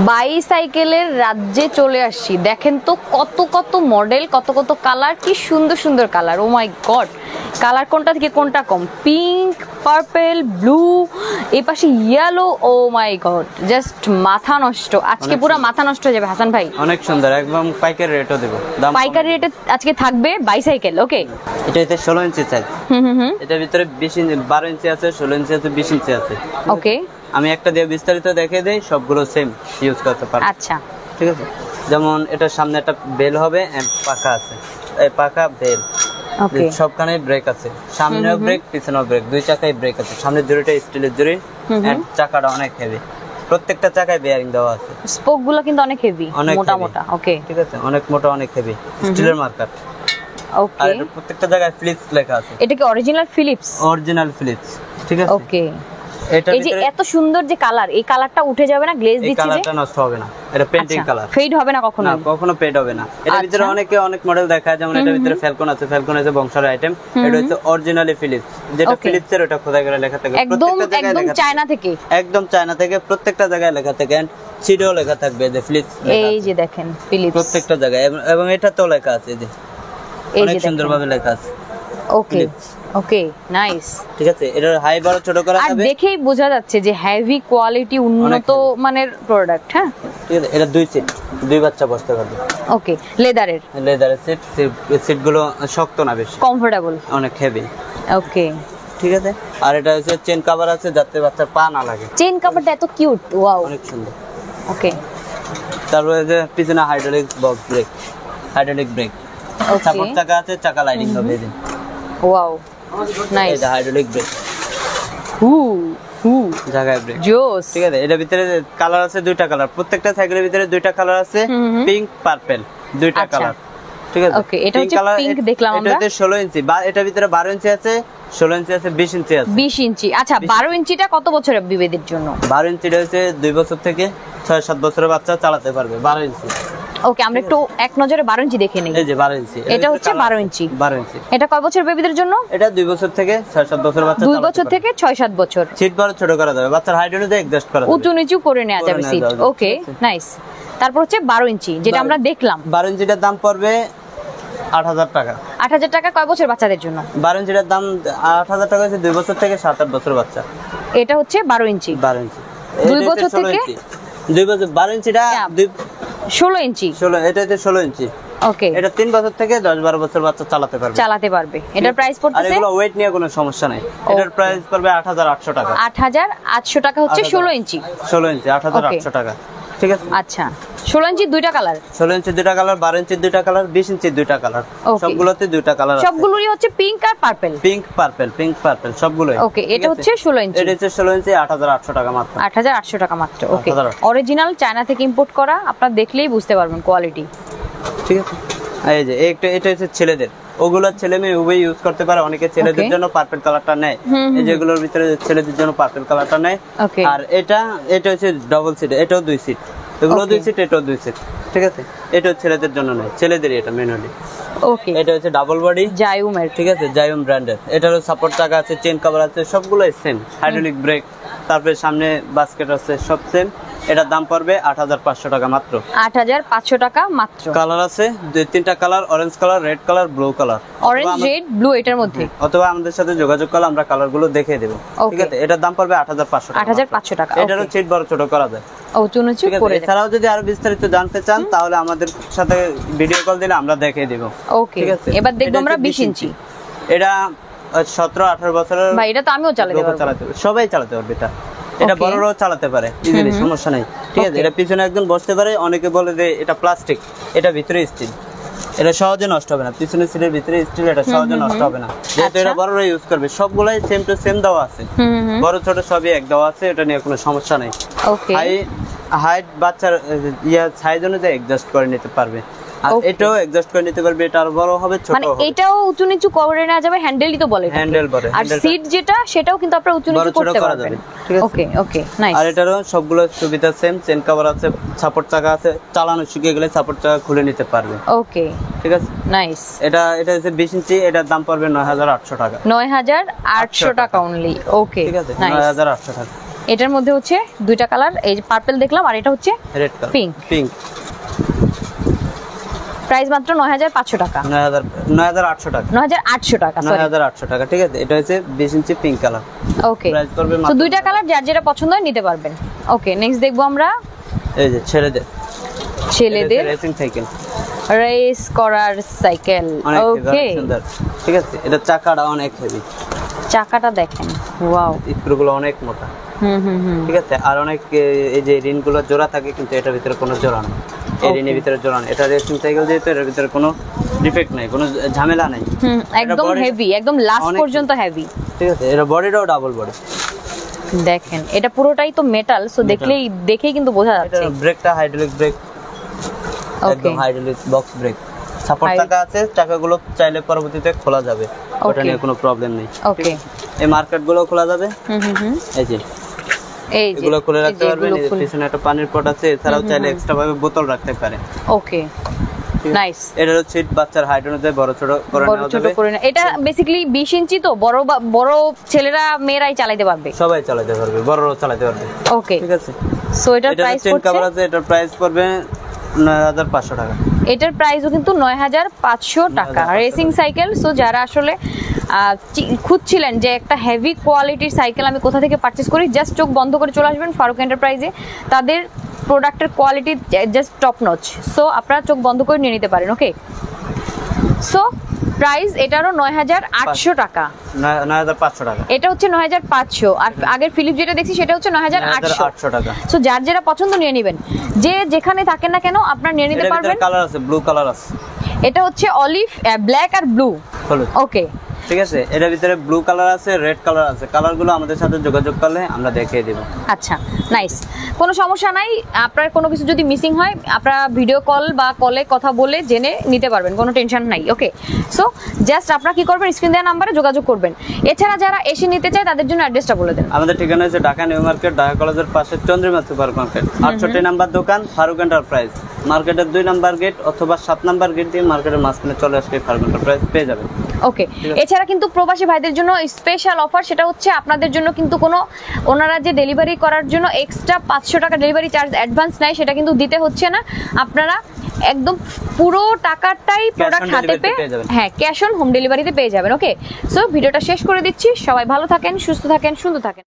বাইসাইকেলের রাজ্যে চলে আসছি। দেখেন তো কত কত মডেল, কত কত কালার, কি সুন্দর সুন্দর কালার। ও মাই গড, কালার কোনটা থেকে কোনটা কম? পিঙ্ক, পার্পল, ব্লু, এই পাশে ইয়েলো। ও মাই গড, জাস্ট মাথা নষ্ট। আজকে পুরো মাথা নষ্ট হয়ে যাবে হাসান ভাই। অনেক সুন্দর, একদম পাইকারি রেটও দেব। দাম পাইকারি রেটে আজকে থাকবে বাইসাইকেল। ওকে, এটা 16 ইঞ্চি সাইজ। এটার ভিতরে 20 ইঞ্চি, 12 ইঞ্চি আছে, 16 ইঞ্চি আছে, 20 ইঞ্চি আছে। ওকে, আমি একটা দিয়ে বিস্তারিত দেখিয়ে দেই, সবগুলো সেম ইউজ করতে পারো। আচ্ছা, ঠিক আছে। যেমন এটার সামনে একটা বেল হবে এন্ড পাখা আছে, এই পাখা বেল। ওকে, সবখানে ব্রেক আছে, সামনেও ব্রেক পিছনেও ব্রেক, দুই চাকায় ব্রেক আছে। সামনে জুড়িটা স্টিলের জুড়ি এন্ড চাকাটা অনেক হেভি, প্রত্যেকটা চাকায় বেয়ারিং দেওয়া আছে। স্পোক গুলো কিন্তু অনেক হেভি, মোটা মোটা। ওকে, ঠিক আছে, অনেক মোটা, অনেক হেভি, স্টিলের মার্কার। ওকে, আর প্রত্যেকটা জায়গায় ফিলিপস লেখা আছে। এটা কি অরিজিনাল ফিলিপস? অরিজিনাল ফিলিপস, ঠিক আছে। ওকে, এই যে এত সুন্দর যে কালার, এই কালারটা উঠে যাবে না? গ্লেজ দিচ্ছে যে, এই কালারটা নষ্ট হবে না, এটা পেইন্টিং কালার, ফেড হবে না কখনো? না, কখনো ফেড হবে না। এর ভিতরে অনেক মডেল দেখায়, যেমন এটার ভিতরে ফ্যালকন আছে, ফ্যালকন আছে বংশের আইটেম। এটা হচ্ছে অরিজিনালি ফিলিপস, যেটা ফিলিপসের ওটা খোদাই করে লেখা থাকে প্রত্যেকটা জায়গায়, একদম চায়না থেকে, একদম চায়না থেকে প্রত্যেকটা জায়গায় লেখা থাকে। এন্ড সিডও লেখা থাকবে যে ফিলিপস, এই যে দেখেন ফিলিপস প্রত্যেকটা জায়গায়, এবং এটা তো লেখা আছে যে অনেক সুন্দরভাবে লেখা আছে। ওকে, ওকে, নাইস। ঠিক আছে, এটার হাই বড় ছোট করা যাবে, আর দেখেই বোঝা যাচ্ছে যে হেভি কোয়ালিটি, উন্নত মানের প্রোডাক্ট। হ্যাঁ, ঠিক আছে। এটা দুই সিট, দুই বাচ্চা বসতে পারবে। ওকে, লেদারের সিট, সিট গুলো শক্ত না, বেশ কমফোর্টেবল, অনেক হেভি। ওকে, ঠিক আছে। আর এটা হচ্ছে চেন কভার আছে, যাতে বাচ্চার পা না লাগে। চেন কভারটা এত কিউট, ওয়াও, অনেক সুন্দর। ওকে, তারপরে যে পিছনে hydraulic box brake, hydraulic brake, support চাকা আছে, চাকা লাইনিং হবে। এই যে ওয়াও, নাইস। এটা হাইড্রোলিক ব্রেক, জায়গায় ব্রেক, জোস। ঠিক আছে। এটার ভিতরে কালার আছে, দুইটা কালার, প্রত্যেকটা সাইকেলের ভিতরে দুইটা কালার আছে, পিঙ্ক পার্পল, দুইটা কালার। ঠিক আছে। ওকে, এটা হচ্ছে পিঙ্ক দেখলাম আমরা। এটা 16 ইঞ্চি, এটার ভিতরে 12 ইঞ্চি আছে, 16 ইঞ্চি আছে, 20 ইঞ্চি আছে। 20 ইঞ্চি, আচ্ছা। 12 ইঞ্চিটা কত বছরের বিবেদের জন্য? 12 ইঞ্চিটা হচ্ছে 2 বছর থেকে 6-7 বছরের বাচ্চা চালাতে পারবে। 12 ইঞ্চি। ওকে, আমরা একটু এক নজরে 12 ইঞ্চি দেখে নেই। এই যে 12 ইঞ্চি, এটা হচ্ছে 12 ইঞ্চি। 12 ইঞ্চি। এটা কয় বছর বেবিদের জন্য? এটা 2 বছর থেকে 6-7 বছরের বাচ্চা 2 বছর থেকে 6-7 বছর। সিট বড় ছোট করা যাবে, বাচ্চার হাইট অনুযায়ী অ্যাডজাস্ট করা যাবে, উঁচু নিচু করে নেওয়া যাবে সিট। ওকে, নাইস। তারপর হচ্ছে 12 ইঞ্চি, যেটা আমরা দেখলাম। 12 ইঞ্চিটার দাম পড়বে 8000 টাকা। 8000 টাকা কয় বছর বাচ্চাদের জন্য? 12 ইঞ্চিটার দাম 8000 টাকা হচ্ছে 2 বছর থেকে 7-8 বছর বাচ্চা। এটা হচ্ছে 12 ইঞ্চি। 12 ইঞ্চি 2 বছর থেকে 2 বছর। 12 ইঞ্চিটা 16 ইঞ্চি। 16, এটা হচ্ছে 16 ইঞ্চি। ওকে, এটা 3 বছর থেকে 10-12 বছর বাচ্চা চালাতে পারবে। এটার প্রাইস পড়তেছে, আর এগুলো ওয়েট নিয়ে কোনো সমস্যা নাই। এটার প্রাইস পড়বে 8800 টাকা। 8800 টাকা হচ্ছে 16 ইঞ্চি। 16 ইঞ্চি 8800 টাকা। ঠিক আছে। আচ্ছা, 16 ইঞ্চি দুইটা কালার, 16 ইঞ্চি দুইটা কালার, 12 ইঞ্চি দুইটা কালার, 20 ইঞ্চি দুইটা কালার। সবগুলোতে দুইটা কালার আছে। সবগুলোরই হচ্ছে পিঙ্ক আর পার্পল। পিঙ্ক পার্পল সবগুলোই। ওকে, এটা হচ্ছে 16 ইঞ্চি। এটা হচ্ছে 16 ইঞ্চি 8800 টাকা মাত্র। 8800 টাকা মাত্র। ওকে, অরিজিনাল চায়না থেকে ইম্পোর্ট করা, আপনারা দেখলেই বুঝতে পারবেন কোয়ালিটি। ঠিক আছে। এই যে এটা হচ্ছে ছেলেদের, ওগুলো ছেলে মেয়ে উভয় ইউজ করতে পারে। অনেকে ছেলেদের জন্য পার্পল কালারটা নেয়, এই যেগুলোর ভিতরে ছেলেদের জন্য পার্পল কালারটা নেয়। আর এটা হচ্ছে ডাবল সিট, এটাও 2 সিট, এগুলো 2 সিট, এটাও 2 সিট। ঠিক আছে। এটা ছেলেদের জন্য নয়, ছেলেদেরই এটা মেইনলি। ওকে, এটা হচ্ছে ডাবল বডি জায়ুমের। ঠিক আছে, জায়ুম ব্র্যান্ডের। এটারও সাপোর্ট চাকা আছে, চেন কভার আছে, সবগুলোই সেম, হাইড্রোলিক ব্রেক, তারপরে সামনে বাস্কেট আছে, সব সেম। এটার দাম পড়বে 8500 টাকা মাত্র। 8500 টাকা মাত্র। কালার আছে 2-3টা colour, orange colour, red colour, blue colour. Orange, red, blue এটার মধ্যে। অথবা আমাদের সাথে যোগাযোগ করলে আমরা কালারগুলো দেখিয়ে দেব। ঠিক আছে। এটার দাম পড়বে 8500 টাকা। 8500 টাকা। এটারও সিট বড় ছোট করা যায়। উঁচু করে। এছাড়াও যদি আরো বিস্তারিত জানতে চান, তাহলে আমাদের সাথে ভিডিও কল দিলে আমরা দেখিয়ে দেব। ওকে, এবার দেখব আমরা 20 ইঞ্চি। এটা 17-18 বছরের ভাই, এটা তো আমিও চালাতে পারবো। সবাই চালাতে পারবে এটা। এটা বড়রাও চালাতে পারে ইজিলি, সমস্যা নাই। ঠিক আছে। এটা পিছনে একজন বসতে পারে। অনেকে বলে যে এটা প্লাস্টিক, এটা ভিতরে স্টিল, এটা সহজে নষ্ট হবে না। পিছনের সিটের ভিতরে স্টিল, এটা সহজে নষ্ট হবে না, যেহেতু এটা বড়রা ইউজ করবে। সবগুলাই সেম টু সেম দেওয়া আছে, বড় ছোট সবই এক দেওয়া আছে, এটা নিয়ে কোনো সমস্যা নেই। ওকে, হাইট বাচ্চার সাইজ অনুযায়ী অ্যাডজাস্ট করে নিতে পারবে। আর এটাও অ্যাডজাস্ট করে নিতে পারবে, এটা আর বড় হবে, ছোট হবে। মানে এটাও উঁচু নিচু করে নেওয়া যাবে, হ্যান্ডেলই তো বলে, হ্যান্ডেল বলে। আর সিট যেটা, সেটাও কিন্তু আপনারা উঁচু নিচু করতে পারবেন। ওকে, ওকে, নাইস। আর এটারও সবগুলো সুবিধা সেম, চেন কভার আছে, সাপোর্ট চাকা আছে, চালানো শিখে গেলে সাপোর্ট চাকা খুলে নিতে পারবে। ওকে, ঠিক আছে, নাইস। এটা হচ্ছে 20 ইঞ্চি, এটার দাম পড়বে 9800 টাকা। 9800 টাকা অনলি। ওকে, ঠিক আছে, 9800 টাকা। এটার মধ্যে হচ্ছে দুইটা কালার, এই যে পার্পল দেখলাম আর এটা হচ্ছে red colour pink. Pink price মাত্র 9500 টাকা, 9800 টাকা, 9800 টাকা, সরি 9800 টাকা। ঠিক আছে, এটা হচ্ছে 20 ইঞ্চি পিঙ্ক কালার। ওকে, প্রাইস পড়বে তো মাত্র দুইটা কালার যার যেটা পছন্দ হয় নিতে পারবেন। ওকে, নেক্সট দেখবো আমরা এই যে ছেলেদের রেসিং সাইকেল, রেস করার সাইকেল। অনেক ওকে, সুন্দর। ঠিক আছে, এটা চাকাটা অনেক হেভি, চাকাটা দেখেন, ওয়াও। স্ক্রুগুলো অনেক মোটা। ঠিক আছে, আর অনেক এই যে রিনগুলো জোড়া থাকে, কিন্তু এটার ভিতরে কোনো জোড়া নেই, এই রিনের ভিতরে জোড়া নেই। এটা রেসিং সাইকেল যেহেতু এটার ভিতরে কোনো ডিফেক্ট নাই, কোনো ঝামেলা নাই। একদম হেভি, একদম লাস্ট পর্যন্ত হেভি। ঠিক আছে, এটা বডিটাও ডাবল বডি। দেখেন এটা পুরোটাই তো মেটাল, সো দেখেই কিন্তু বোঝা যাচ্ছে। এটা ব্রেকটা হাইড্রোলিক ব্রেক, একদম হাইড্রোলিক বক্স ব্রেক। সাপোর্ট চাকা আছে, চাকাগুলো চাইলে পরবর্তীতে খোলা যাবে, ওটা নিয়ে কোনো প্রবলেম নেই। ওকে, এই মার্কেটগুলো খোলা যাবে। এই যে এই যে এগুলো খুলে রাখতে পারবেন। এই পিছনে একটা পানির পট আছে, এছাড়াও চাইলে এক্সট্রা ভাবে বোতল রাখতে পারেন। ওকে, নাইস। এটা হচ্ছে বাচ্চার হাইট অনুযায়ী বড় ছোট করে নেওয়া যাবে। এটা বেসিক্যালি 20 ইঞ্চি, তো বড় ছেলেরা মেয়েরাই চালাতে পারবে, সবাই চালাতে পারবে, বড়রাও চালাতে পারবে। ওকে, ঠিক আছে, সো এটার প্রাইস চেন কভার আছে, এটার প্রাইস পড়বে 9500 টাকা। এটার প্রাইসও কিন্তু 9500 টাকা। রেসিং সাইকেল, সো যারা আসলে খুঁজছিলেন যে একটা হেভি কোয়ালিটির সাইকেল আমি কোথা থেকে পারচেজ করি, জাস্ট চোখ বন্ধ করে চলে আসবেন ফারুক এন্টারপ্রাইজে। তাদের প্রোডাক্টের quality just top notch, so আপনারা চোখ বন্ধ করে নিয়ে নিতে পারেন। ওকে, সো প্রাইস এটারও 9800 টাকা, 9500 টাকা। এটা হচ্ছে 9500, আর আগের ফিলিপ যেটা দেখছি সেটা হচ্ছে 9800 টাকা। সো যার যেটা পছন্দ নিয়ে নেবেন, যে যেখানে থাকেন না কেন আপনারা নিয়ে নিতে পারবেন। কালার আছে, ব্লু কালার আছে, এটা হচ্ছে অলিভ, ব্ল্যাক আর ব্লু। ওকে, ঠিক আছে, এটার ভিতরে ব্লু কালার আছে, রেড কালার আছে। কালারগুলো আমাদের সাথে যোগাযোগ করলে আমরা দেখিয়ে দেব। আচ্ছা, নাইস, কোনো সমস্যা নাই। আপনার কোনো কিছু যদি মিসিং হয় আপনারা ভিডিও কল বা কলে কথা বলে জেনে নিতে পারবেন, কোনো টেনশন নাই। ওকে, সো জাস্ট আপনারা কি করবেন, স্ক্রিন দেওয়া নাম্বারে যোগাযোগ করবেন। এছাড়া যারা এসে নিতে চায় তাদের জন্য অ্যাড্রেসটা বলে দেন। আমাদের ঠিকানা হচ্ছে ঢাকা নিউ মার্কেট, ঢাকা কলেজের পাশে চন্দ্রিমা সুপার মার্কেট, 68 নাম্বার দোকান, ফারুক এন্টারপ্রাইজ। মার্কেটের 2 নাম্বার গেট অথবা 7 নাম্বার গেট দিয়ে মার্কেটের মাঝখানে চলে আসলে ফারুক এন্টারপ্রাইজ পেয়ে যাবেন। ওকে, এছাড়া কিন্তু প্রবাসী ভাইদের জন্য স্পেশাল অফার, সেটা হচ্ছে আপনাদের জন্য কিন্তু কোনো ওনারা যে ডেলিভারি করার জন্য এক্সট্রা 500 টাকা ডেলিভারি চার্জ অ্যাডভান্স নেয়, সেটা কিন্তু দিতে হচ্ছে না। আপনারা একদম পুরো টাকাটাই প্রোডাক্ট হাতে পেয়ে, হ্যাঁ, ক্যাশ অন হোম ডেলিভারিতে পেয়ে যাবেন। ওকে, সো ভিডিওটা শেষ করে দিচ্ছি। সবাই ভালো থাকেন, সুস্থ থাকেন, সুন্দর থাকেন।